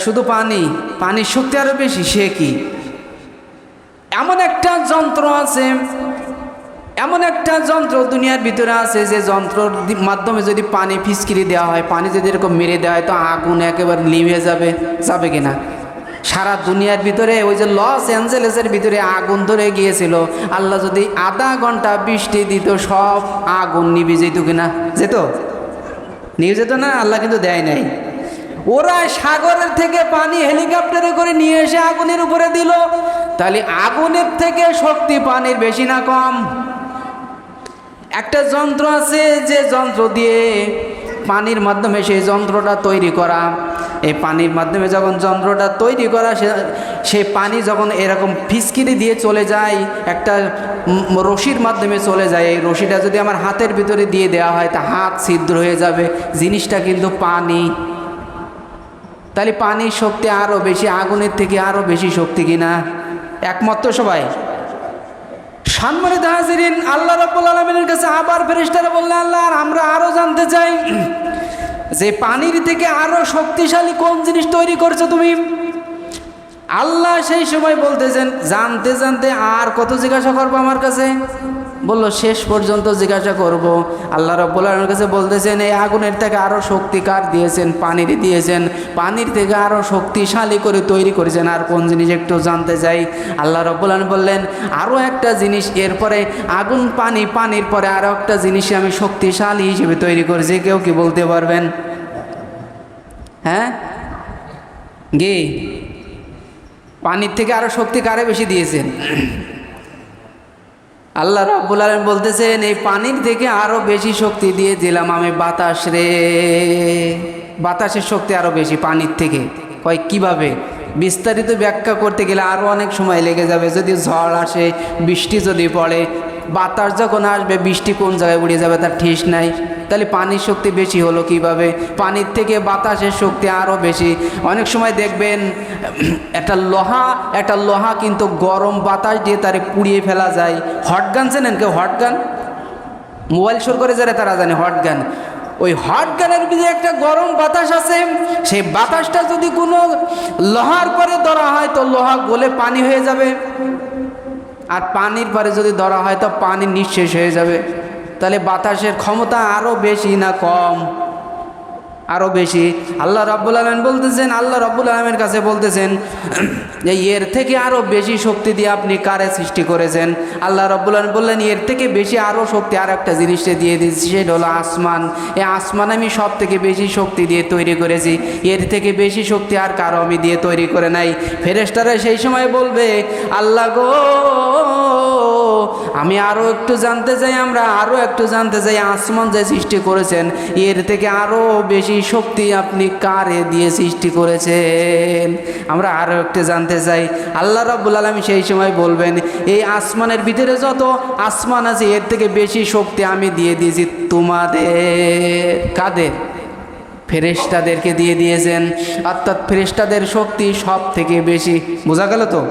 শুধু পানি, পানির শক্তি আরো বেশি। সে কি? এমন একটা যন্ত্র আছে, এমন একটা যন্ত্র দুনিয়ার ভিতরে আছে যে যন্ত্রর মাধ্যমে যদি পানি ফিসকিরি দেওয়া হয়, পানি যদি এরকম মেরে দেওয়া হয় তো আগুন একেবারে নিভে যাবে। যাবে কিনা? সারা দুনিয়ার ভিতরে ওই যে লস অ্যাঞ্জেলেসের ভিতরে আগুন ধরে গিয়েছিল, আল্লাহ যদি আধা ঘন্টা বৃষ্টি দিত সব আগুন নিভে যেত কিনা? যেত? নিয়ে যেত না? আল্লাহ কিন্তু দেয় নাই। ওরা সাগরের থেকে পানি হেলিকপ্টারে করে নিয়ে এসে আগুনের উপরে দিল। তাহলে আগুনের থেকে শক্তি পানির বেশি না কম? একটা যন্ত্র আছে যে যন্ত্র দিয়ে পানির মাধ্যমে সেই যন্ত্রটা তৈরি করা। এই পানির মাধ্যমে যখন যন্ত্রটা তৈরি করা, সেই পানি যখন এরকম ফিসকিরি দিয়ে চলে যায়, একটা রশির মাধ্যমে চলে যায়, এই রশিটা যদি আমার হাতের ভিতরে দিয়ে দেওয়া হয় তা হাত ছিদ্র হয়ে যাবে। জিনিসটা কিন্তু পানি। তাহলে পানির শক্তি আরও বেশি, আগুনের থেকে আরও বেশি শক্তি কিনা? একমত তো সবাই? সম্মানিত হাজিরিন, আল্লাহ রাব্বুল আলামিনের কাছে আবার ফেরেশতারা বললেন, আল্লাহ আমরা আরও জানতে চাই যে পানির থেকে আরও শক্তিশালী কোন জিনিস তৈরি করছো তুমি? আল্লাহ সেই সময় বলতেছেন, জানতে জানতে আর কত জিজ্ঞাসা করবো আমার কাছে? বলল শেষ পর্যন্ত জিজ্ঞাসা করব। আল্লাহ রাব্বুল আলামিনের কাছে বলতেছেন, এই আগুনের থেকে আরও শক্তি কার দিয়েছেন? পানির দিয়েছেন। পানির থেকে আরও শক্তিশালী করে তৈরি করেছেন। আর কোন জিনিস একটু জানতে চাই। আল্লাহ রাব্বুল আলামিন বললেন, আরও একটা জিনিস, এরপরে আগুন পানি, পানির পরে আরও একটা জিনিস আমি শক্তিশালী হিসেবে তৈরি করেছি। কেউ কি বলতে পারবেন? হ্যাঁ গে, পানির থেকে আরও শক্তি কারে বেশি দিয়েছেন? আল্লাহ রাব্বুল আলামিন বলতেছেন, এই পানির থেকে আরো বেশি শক্তি দিয়ে দিলাম আমি বাতাস রে। বাতাসের শক্তি আরো বেশি পানির থেকে। কয় কিভাবে? বিস্তারিত ব্যাখ্যা করতে গেলে আরো অনেক সময় লেগে যাবে। যদি ঝড় আসে, বৃষ্টি যদি পড়ে, বাতাস যখন আসবে বৃষ্টি কোন জায়গায় উড়ে যাবে তার ঠিক নাই। তাহলে পানির শক্তি বেশি হলো কিভাবে? পানির থেকে বাতাসের শক্তি আরও বেশি। অনেক সময় দেখবেন একটা লোহা কিন্তু গরম বাতাস দিয়ে তারে পুড়িয়ে ফেলা যায়। হটগান চেনেন কেউ? হটগান মোবাইল শুরু করে যারা তারা জানে হটগান। ওই হটগানের ভিতরে একটা গরম বাতাস আছে, সেই বাতাসটা যদি কোনো লোহার পরে ধরা হয় তো লোহা গলে পানি হয়ে যাবে। আর পানির পরে যদি ধরা হয় তো পানি নিঃশেষ হয়ে যাবে। তাহলে বাতাসের ক্ষমতা আরও বেশি না কম? আরও বেশি। আল্লাহ রাব্বুল আলামিন বলতেছেন, আল্লাহ রাব্বুল আলামিনের কাছে বলতেছেন যে এর থেকে আরও বেশি শক্তি দিয়ে আপনি কারে সৃষ্টি করেছেন? আল্লাহ রাব্বুল আলামিন বললেন, এর থেকে বেশি আরও শক্তি আর একটা জিনিসটা দিয়ে দিয়েছি, সেটা হলো আসমান। এই আসমান আমি সব থেকে বেশি শক্তি দিয়ে তৈরি করেছি। এর থেকে বেশি শক্তি আর কারো আমি দিয়ে তৈরি করে নাই। ফেরেশতারা সেই সময় বলবে, আল্লাহ গো আমি আরও একটু জানতে চাই, আমরা আরও একটু জানতে চাই, আসমান যে সৃষ্টি করেছেন এর থেকে আরও বেশি শক্তি আপনি কারে দিয়ে সৃষ্টি করেছেন? আমরা আরও একটু জানতে চাই। আল্লাহ রাব্বুল আলামিন সেই সময় বলবেন, এই আসমানের ভিতরে যত আসমান আছে এর থেকে বেশি শক্তি আমি দিয়ে দিয়েছি তোমাদের। কাদের? ফেরেশতাদেরকে দিয়ে দিয়েছেন। অর্থাৎ ফেরেশতাদের শক্তি সব থেকে বেশি। বোঝা গেল তো?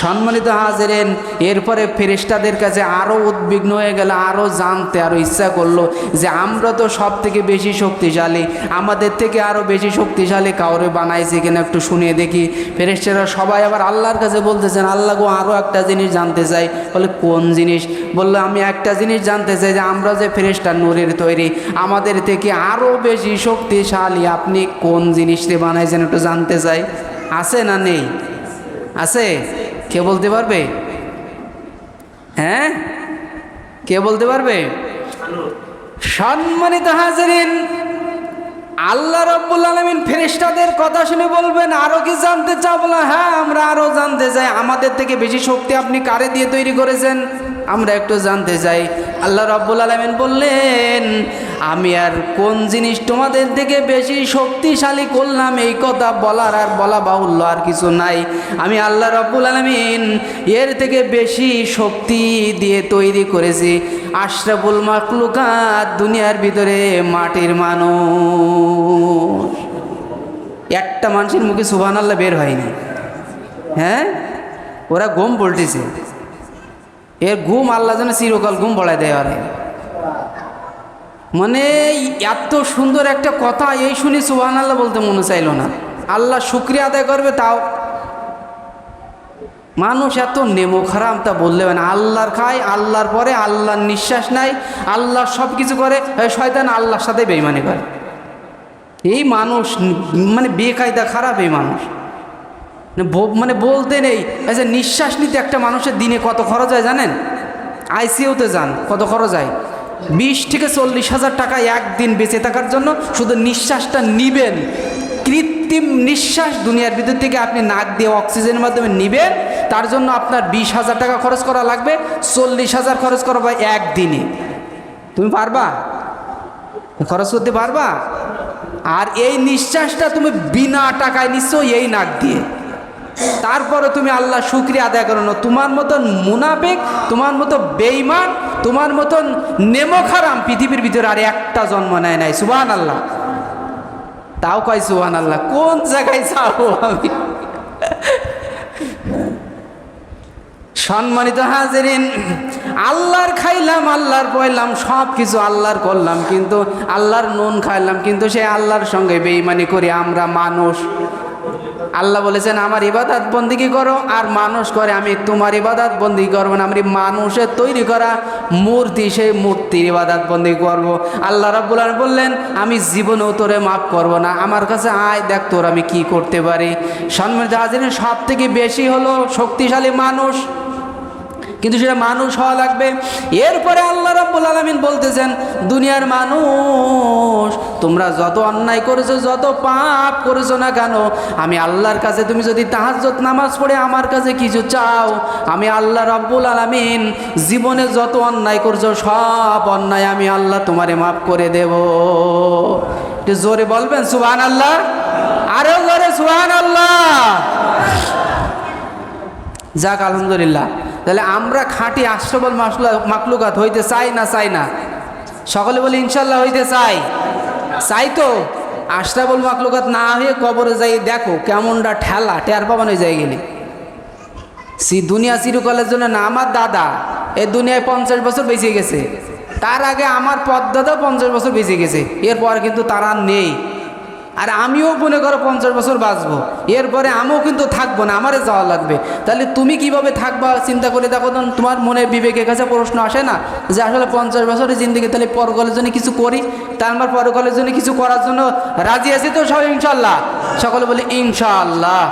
সম্মানিত হাজিরিন, এরপরে ফেরেশতাদের কাছে আরও উদ্বিগ্ন হয়ে গেল, আরও জানতে আরও ইচ্ছা করলো যে আমরা তো সব থেকে বেশি শক্তিশালী, আমাদের থেকে আরও বেশি শক্তিশালী কাউরে বানাইছে কিনা একটু শুনিয়ে দেখি। ফেরেশতারা সবাই আবার আল্লাহর কাছে বলতেছেন, আল্লাহ গো আরও একটা জিনিস জানতে চাই। বলে কোন জিনিস? বললো আমি একটা জিনিস জানতে চাই যে আমরা যে ফেরেশতা নূরের তৈরি, আমাদের থেকে আরও বেশি শক্তিশালী আপনি কোন জিনিসটি বানাইছেন একটু জানতে চাই। আছে না নেই? আছে? কে বলতে পারবে? হ্যাঁ কে বলতে পারবে? সম্মানিত হাজিরিন, আল্লাহ রাব্বুল আলামিন ফেরেশতাদের কথা শুনে বলবেন, আরো কি জানতে চাও? বলা হ্যাঁ আমরা আরো জানতে চাই, আমাদের থেকে বেশি শক্তি আপনি কারে দিয়ে তৈরি করেছেন আমরা একটু জানতে চাই। আল্লাহ রাব্বুল আলামিন বললেন, আমি আর কোন জিনিস তোমাদের থেকে বেশি শক্তিশালী করলাম এই কথা বলার আর বলা বাহুল্য আর কিছু নাই। আমি আল্লাহ রাব্বুল আলামিন এর থেকে বেশি শক্তি দিয়ে তৈরি করেছি আশরাফুল মাখলুকাত, দুনিয়ার ভিতরে মাটির মানুষ। একটা মানুষের মুখে সুবহানাল্লাহ বের হয়নি। হ্যাঁ ওরা ঘুম পল্টেছে। এর ঘুম আল্লাহ যেন চিরকাল ঘুম বড়ায় দেয়। আরে মানে এত সুন্দর একটা কথা এই শুনে সুবহানাল্লাহ বলতে মনে চাইল না। আল্লাহ শুকরিয়া আদায় করবে, তাও মানুষ এত নেমো খারাপ তা বললে না। আল্লাহর খায়, আল্লাহর পরে আল্লাহর নিঃশ্বাস নাই, আল্লাহর সব কিছু করে, শয়তান আল্লাহর সাথে বেঈমানি করে। এই মানুষ মানে বেকায়দা খারাপ এই মানুষ, মানে বলতে নেই। আচ্ছা, নিঃশ্বাস নিতে একটা মানুষের দিনে কত খরচ হয় জানেন? আইসিইউতে যান, কত খরচ হয়? 20 থেকে 40 হাজার টাকা একদিন বেঁচে থাকার জন্য শুধু নিঃশ্বাসটা নিবেন। কৃত্রিম নিঃশ্বাস দুনিয়ার ভিতর থেকে আপনি নাক দিয়ে অক্সিজেনের মাধ্যমে নিবেন, তার জন্য আপনার 20,000 টাকা খরচ করা লাগবে, 40,000 খরচ করা হবে একদিনে। তুমি পারবা? খরচ করতে পারবা? আর এই নিঃশ্বাসটা তুমি বিনা টাকায় নিচ্ছ এই নাক দিয়ে, তারপরে তুমি আল্লাহ শুকরিয়া আদায় করো না। তোমার মতন মুনাফিক, তোমার মতো বেঈমান, তোমার মতন নেমোখারাম পৃথিবীর ভিতরে আর একটা জন্ম নেয় নাই। সুবহানাল্লাহ। তাও কয় সুবহানাল্লাহ। কোন জায়গায় যাবো আমি? সম্মানিত হাজিরিন, আল্লাহর খাইলাম, আল্লাহর পয়লাম, সব কিছু আল্লাহর করলাম, কিন্তু আল্লাহর নুন খাইলাম, কিন্তু সে আল্লাহর সঙ্গে বেঈমানি করি আমরা মানুষ। আল্লাহ বলেছেন আমার ইবাদত বন্দিগি করো, আর মানুষ করে আমি তোমার ইবাদত বন্দিগি করবো না। আমি মানুষের তৈরি করা মূর্তি, সেই মূর্তির ইবাদত বন্দিগি করবো। আল্লাহ রাব্বুল আলামিন বললেন আমি জীবনেও তোরে মাফ করবো না, আমার কাছে আয়, দেখ তোর আমি কি করতে পারি। সম্মানিত হাজিরিন, সব থেকে বেশি হলো শক্তিশালী মানুষ, কিন্তু সেটা মানুষ হওয়া লাগবে। এরপরে আল্লাহ রাব্বুল আলামিন বলতেছেন দুনিয়ার মানুষ, তোমরা যত অন্যায় করেছো, যত পাপ করেছো না কেন, আমি আল্লাহর কাছে তুমি যদি তাহাজ্জুদ নামাজ পড়ে আমার কাছে কিছু চাও, আমি আল্লাহ রাব্বুল আলামিন জীবনে যত অন্যায় করছো সব অন্যায় আমি আল্লাহ তোমারে মাফ করে দেব। একটু জোরে বলবেন সুবহানাল্লাহ, আরো জোরে সুবহানাল্লাহ। যাক, আলহামদুলিল্লাহ। তাহলে আমরা খাঁটি আশরাফুল মাখলুকাত হইতে চাই না চাই না? সকলে বলি ইনশাল্লাহ হইতে চাই। চাই তো? আশরাফুল মাখলুকাত না হয়ে কবরে যাই দেখো কেমনটা ঠেলা, টের পাবান হয়ে যায় গেলে। দুনিয়া চিরকালের জন্য না। আমার দাদা এই দুনিয়ায় 50 বছর বেঁচে গেছে, তার আগে আমার পদ্মাদাও 50 বছর বেঁচে গেছে, এরপর কিন্তু তারা নেই। আর আমিও মনে করো 50 বছর বাঁচবো, এরপরে আমিও কিন্তু থাকবো না, আমারে যাওয়া লাগবে। তাহলে তুমি কিভাবে থাকবা চিন্তা করে দেখো তো। তোমার মনে বিবেকের কাছে প্রশ্ন আসে না যে আসলে 50 বছরের জিন্দেগি, তাহলে পরকালের জন্য কিছু করি, তার আমার পরকালের জন্য কিছু করার জন্য রাজি আছি তো সবাই ইনশাল্লাহ? সকলে বলি ইনশাআল্লাহ।